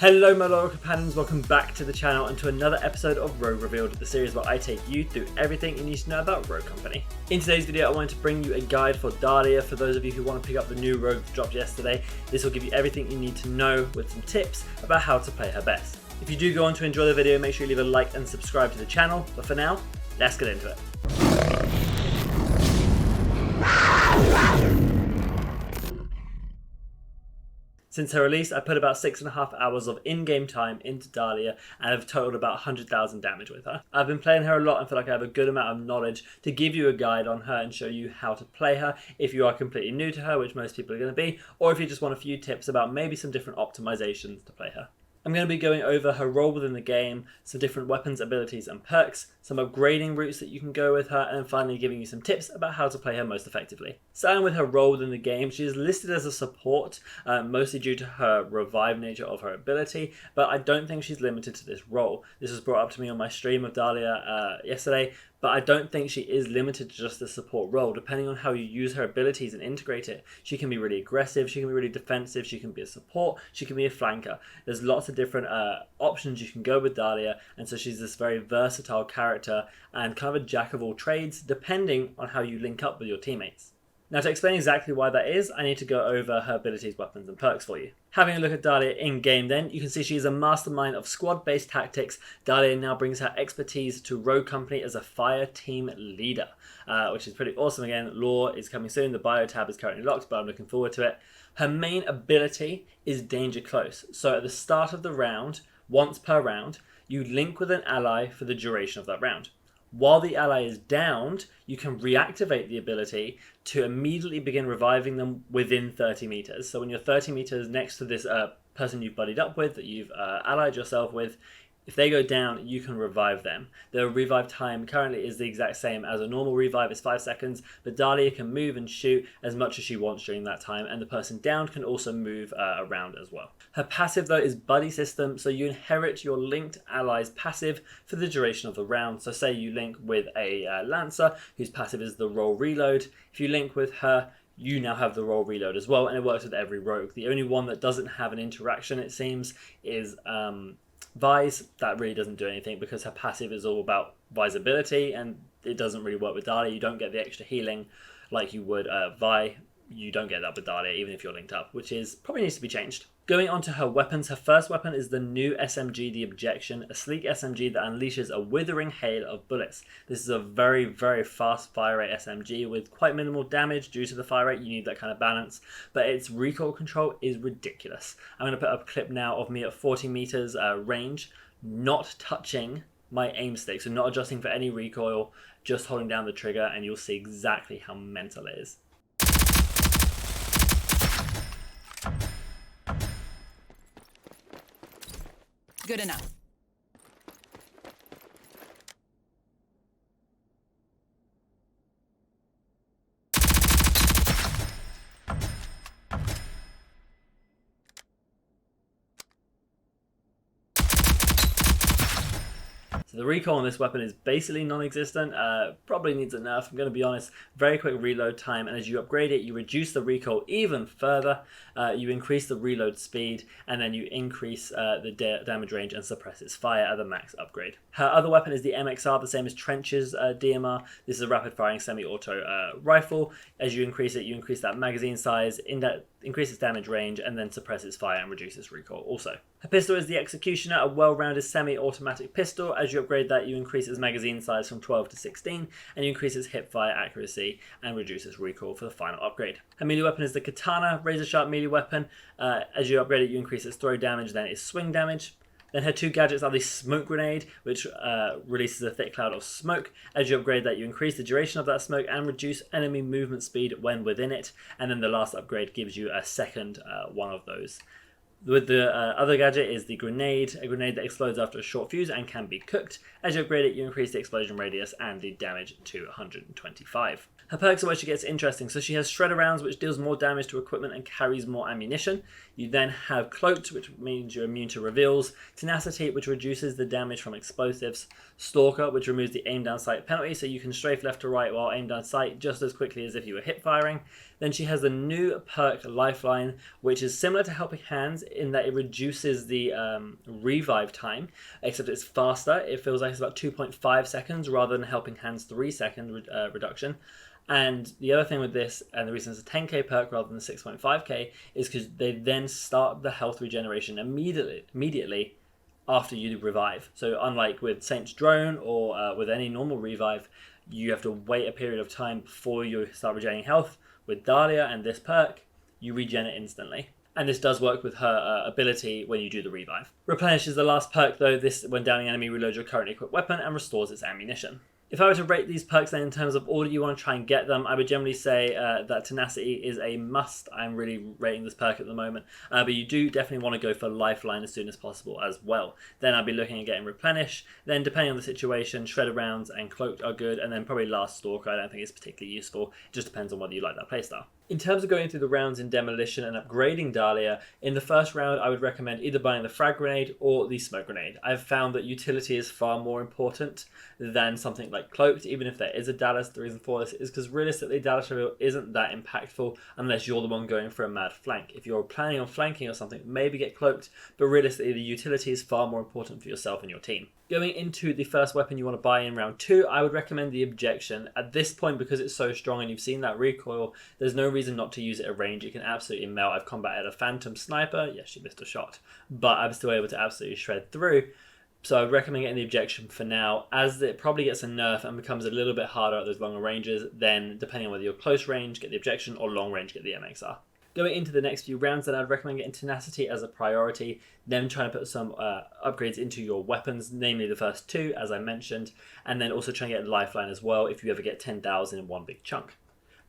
Hello my loyal companions, welcome back to the channel and to another episode of Rogue Revealed, the series where I take you through everything you need to know about Rogue Company. In today's video I wanted to bring you a guide for Dahlia. For those of you who want to pick up the new Rogue that dropped yesterday, this will give you everything you need to know with some tips about how to play her best. If you do go on to enjoy the video, make sure you leave a like and subscribe to the channel, but for now, let's get into it. Since her release, I put about 6.5 hours of in-game time into Dahlia and have totaled about 100,000 damage with her. I've been playing her a lot and feel like I have a good amount of knowledge to give you a guide on her and show you how to play her if you are completely new to her, which most people are going to be, or if you just want a few tips about maybe some different optimizations to play her. I'm going to be going over her role within the game, some different weapons, abilities and perks, some upgrading routes that you can go with her, and then finally giving you some tips about how to play her most effectively. Starting with her role within the game, she is listed as a support, mostly due to her revive nature of her ability, but I don't think she's limited to this role. This was brought up to me on my stream of Dahlia yesterday, but I don't think she is limited to just the support role. Depending on how you use her abilities and integrate it, she can be really aggressive, she can be really defensive, she can be a support, she can be a flanker. There's lots of different options you can go with Dahlia, and so she's this very versatile character and kind of a jack of all trades, depending on how you link up with your teammates. Now to explain exactly why that is, I need to go over her abilities, weapons and perks for you. Having a look at Dahlia in game then, you can see she's a mastermind of squad-based tactics. Dahlia now brings her expertise to Rogue Company as a fire team leader, which is pretty awesome. Again, lore is coming soon, the bio tab is currently locked, but I'm looking forward to it. Her main ability is danger close. So at the start of the round, once per round, you link with an ally for the duration of that round. While the ally is downed, you can reactivate the ability to immediately begin reviving them within 30 meters. So when you're 30 meters next to this person you've buddied up with, that you've allied yourself with, if they go down, you can revive them. The revive time currently is the exact same as a normal revive, it's 5 seconds, but Dahlia can move and shoot as much as she wants during that time, and the person downed can also move around as well. Her passive though is buddy system, so you inherit your linked ally's passive for the duration of the round. So say you link with a Lancer, whose passive is the roll reload. If you link with her, you now have the roll reload as well, and it works with every rogue. The only one that doesn't have an interaction, it seems, is Vi's. That really doesn't do anything because her passive is all about Vi's ability, and it doesn't really work with Dahlia. You don't get the extra healing like you would Vi. You don't get that with Dahlia even if you're linked up, which is probably needs to be changed. Going on to her weapons, her first weapon is the new SMG, the Objection, a sleek SMG that unleashes a withering hail of bullets. This is a very, very fast fire rate SMG with quite minimal damage due to the fire rate. You need that kind of balance, but its recoil control is ridiculous. I'm going to put up a clip now of me at 40 meters range, not touching my aim stick, so not adjusting for any recoil, just holding down the trigger, and you'll see exactly how mental it is. Good enough. So the recoil on this weapon is basically non-existent, probably needs a nerf, I'm going to be honest. Very quick reload time, and as you upgrade it, you reduce the recoil even further, you increase the reload speed, and then you increase the damage range and suppress its fire at the max upgrade. Her other weapon is the MXR, the same as Trench's DMR. This is a rapid-firing semi-auto rifle. As you increase it, you increase that magazine size, increase its damage range, and then suppress its fire and reduce its recoil also. Her pistol is the Executioner, a well-rounded semi-automatic pistol. As you upgrade that, you increase its magazine size from 12 to 16, and you increase its hip-fire accuracy and reduce its recoil for the final upgrade. Her melee weapon is the Katana, razor-sharp melee weapon. As you upgrade it, you increase its throw damage, then its swing damage. Then her two gadgets are the Smoke Grenade, which releases a thick cloud of smoke. As you upgrade that, you increase the duration of that smoke and reduce enemy movement speed when within it. And then the last upgrade gives you a second one of those. With the other gadget is the Grenade, a grenade that explodes after a short fuse and can be cooked. As you upgrade it, you increase the explosion radius and the damage to 125. Her perks are where she gets interesting. So she has Shredder rounds, which deals more damage to equipment and carries more ammunition. You then have Cloaked, which means you're immune to reveals. Tenacity, which reduces the damage from explosives. Stalker, which removes the aim down sight penalty, so you can strafe left to right while aim down sight just as quickly as if you were hip firing. Then she has the new perk Lifeline, which is similar to Helping Hands in that it reduces the revive time, except it's faster. It feels like it's about 2.5 seconds rather than Helping Hands 3-second reduction. And the other thing with this, and the reason it's a 10k perk rather than 6.5k, is because they then start the health regeneration immediately after you revive. So unlike with Saint's Drone or with any normal revive, you have to wait a period of time before you start regenerating health. With Dahlia and this perk, you regen it instantly. And this does work with her ability when you do the revive. Replenish is the last perk though. This, when downing an enemy, reloads your currently equipped weapon and restores its ammunition. If I were to rate these perks then in terms of order you want to try and get them, I would generally say that Tenacity is a must. I'm really rating this perk at the moment. But you do definitely want to go for Lifeline as soon as possible as well. Then I'd be looking at getting Replenish. Then depending on the situation, Shredder Rounds and Cloaked are good. And then probably Last Stalker I don't think is particularly useful. It just depends on whether you like that playstyle. In terms of going through the rounds in Demolition and upgrading Dahlia, in the first round I would recommend either buying the Frag Grenade or the Smoke Grenade. I've found that utility is far more important than something like Cloaked, even if there is a Dallas. The reason for this is because realistically Dallas reveal isn't that impactful unless you're the one going for a mad flank. If you're planning on flanking or something, maybe get Cloaked, but realistically the utility is far more important for yourself and your team. Going into the first weapon you want to buy in round 2, I would recommend the Objection. At this point, because it's so strong and you've seen that recoil, there's no reason not to use it at range. It can absolutely melt. I've combated a Phantom Sniper. Yes, she missed a shot, but I'm still able to absolutely shred through. So I would recommend getting the Objection for now. As it probably gets a nerf and becomes a little bit harder at those longer ranges, then depending on whether you're close range, get the Objection, or long range, get the MXR. Going into the next few rounds, then I'd recommend getting Tenacity as a priority, then trying to put some upgrades into your weapons, namely the first 2, as I mentioned, and then also trying to get Lifeline as well if you ever get 10,000 in one big chunk.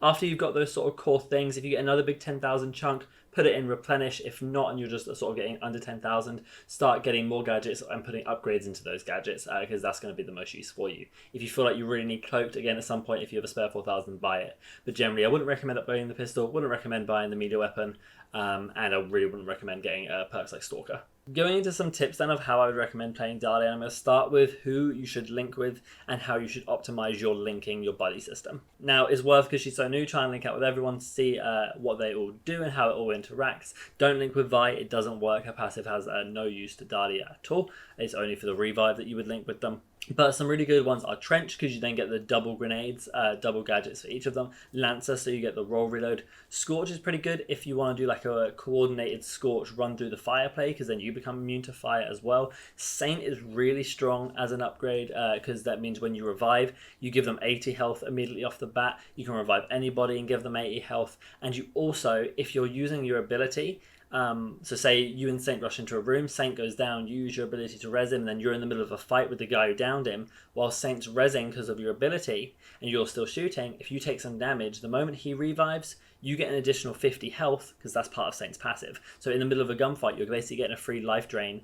After you've got those sort of core things, if you get another big 10,000 chunk, put it in Replenish. If not, and you're just sort of getting under 10,000, start getting more gadgets and putting upgrades into those gadgets because that's going to be the most use for you. If you feel like you really need Cloaked, again, at some point, if you have a spare 4,000, buy it. But generally, I wouldn't recommend upgrading the pistol, wouldn't recommend buying the melee weapon, and I really wouldn't recommend getting perks like Stalker. Going into some tips then of how I would recommend playing Dahlia, I'm going to start with who you should link with and how you should optimize your linking, your buddy system. Now, it's worth, because she's so new, try and link out with everyone to see what they all do and how it all interacts. Don't link with Vi, it doesn't work. Her passive has no use to Dahlia at all. It's only for the revive that you would link with them. But some really good ones are Trench, because you then get the double grenades, double gadgets for each of them. Lancer, so you get the roll reload. Scorch is pretty good if you want to do like a coordinated Scorch run through the fire play, because then you become immune to fire as well. Saint is really strong as an upgrade, because that means when you revive, you give them 80 health immediately off the bat. You can revive anybody and give them 80 health. And you also, if you're using your ability, so say you and Saint rush into a room, Saint goes down, you use your ability to res him, and then you're in the middle of a fight with the guy who downed him, while Saint's resing because of your ability, and you're still shooting. If you take some damage, the moment he revives, you get an additional 50 health, because that's part of Saint's passive. So in the middle of a gunfight, you're basically getting a free life drain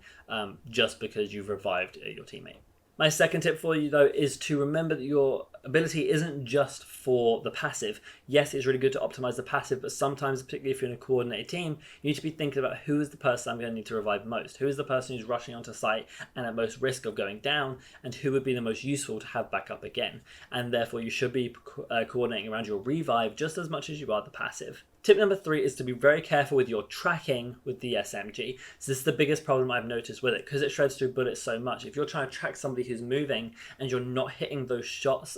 just because you've revived your teammate. My second tip for you, though, is to remember that your ability isn't just for the passive. Yes, it's really good to optimize the passive, but sometimes, particularly if you're in a coordinated team, you need to be thinking about who is the person I'm going to need to revive most, who is the person who's rushing onto site and at most risk of going down, and who would be the most useful to have back up again. And therefore, you should be coordinating around your revive just as much as you are the passive. Tip number 3 is to be very careful with your tracking with the SMG. So this is the biggest problem I've noticed with it, because it shreds through bullets so much. If you're trying to track somebody who's moving and you're not hitting those shots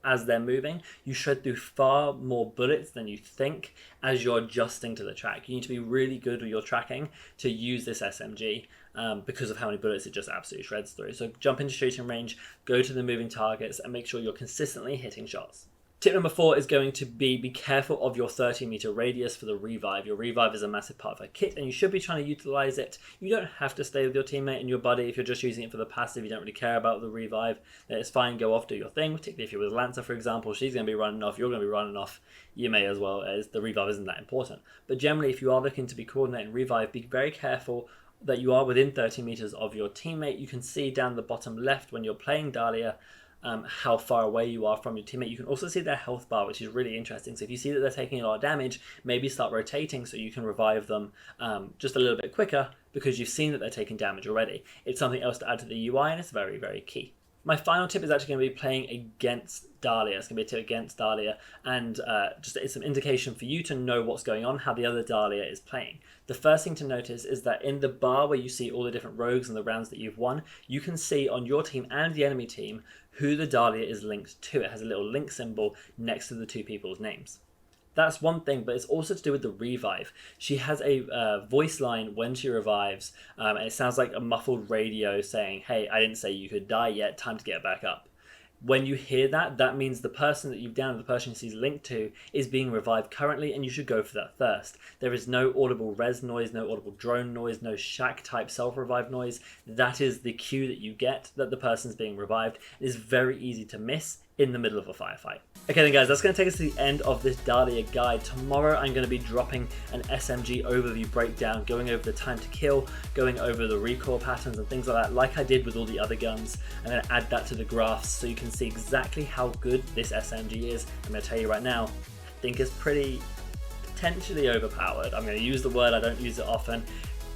as they're moving, you shred through far more bullets than you think as you're adjusting to the track. You need to be really good with your tracking to use this SMG because of how many bullets it just absolutely shreds through. So jump into shooting range, go to the moving targets, and make sure you're consistently hitting shots. Tip number 4 is going to be careful of your 30-meter radius for the revive. Your revive is a massive part of her kit, and you should be trying to utilize it. You don't have to stay with your teammate and your buddy. If you're just using it for the passive, you don't really care about the revive, then it's fine, go off, do your thing. Particularly if you're with Lancer, for example, she's going to be running off, you're going to be running off. You may as well, as the revive isn't that important. But generally, if you are looking to be coordinating revive, be very careful that you are within 30 meters of your teammate. You can see down the bottom left when you're playing Dahlia, how far away you are from your teammate. You can also see their health bar, which is really interesting. So if you see that they're taking a lot of damage, maybe start rotating so you can revive them just a little bit quicker, because you've seen that they're taking damage already. It's something else to add to the UI, and it's very, very key. My final tip is actually going to be playing against Dahlia. It's going to be a tip against Dahlia, and just it's an indication for you to know what's going on, how the other Dahlia is playing. The first thing to notice is that in the bar where you see all the different rogues and the rounds that you've won, you can see on your team and the enemy team who the Dahlia is linked to. It has a little link symbol next to the two people's names. That's one thing, but it's also to do with the revive. She has a voice line when she revives, and it sounds like a muffled radio saying, "Hey, I didn't say you could die yet, time to get back up." When you hear that, that means the person that you've downed, the person she's linked to, is being revived currently, and you should go for that first. There is no audible res noise, no audible drone noise, no shack-type self-revive noise. That is the cue that you get that the person's being revived. It is very easy to miss in the middle of a firefight. Okay then guys, that's going to take us to the end of this Dahlia guide. Tomorrow I'm going to be dropping an SMG overview breakdown, going over the time to kill, going over the recoil patterns and things like that, like I did with all the other guns. I'm going to add that to the graphs so you can see exactly how good this SMG is. I'm going to tell you right now, I think it's pretty potentially overpowered. I'm going to use the word, I don't use it often.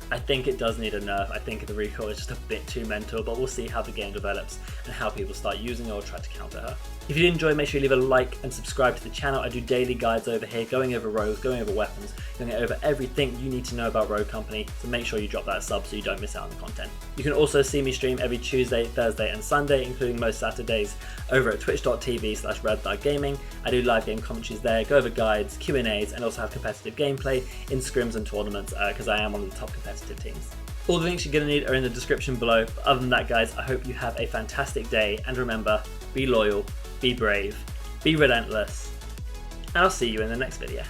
I think it does need a nerf. I think the recoil is just a bit too mental, but we'll see how the game develops and how people start using her or try to counter her. If you did enjoy, make sure you leave a like and subscribe to the channel. I do daily guides over here, going over rogues, going over weapons, going over everything you need to know about Rogue Company, so make sure you drop that sub so you don't miss out on the content. You can also see me stream every Tuesday, Thursday and Sunday, including most Saturdays, over at twitch.tv/RedDarkGaming. I do live game commentaries there, go over guides, Q&As, and also have competitive gameplay in scrims and tournaments, because I am one of the top competitive teams. All the links you're going to need are in the description below. But other than that guys, I hope you have a fantastic day, and remember, be loyal, be brave, be relentless, and I'll see you in the next video.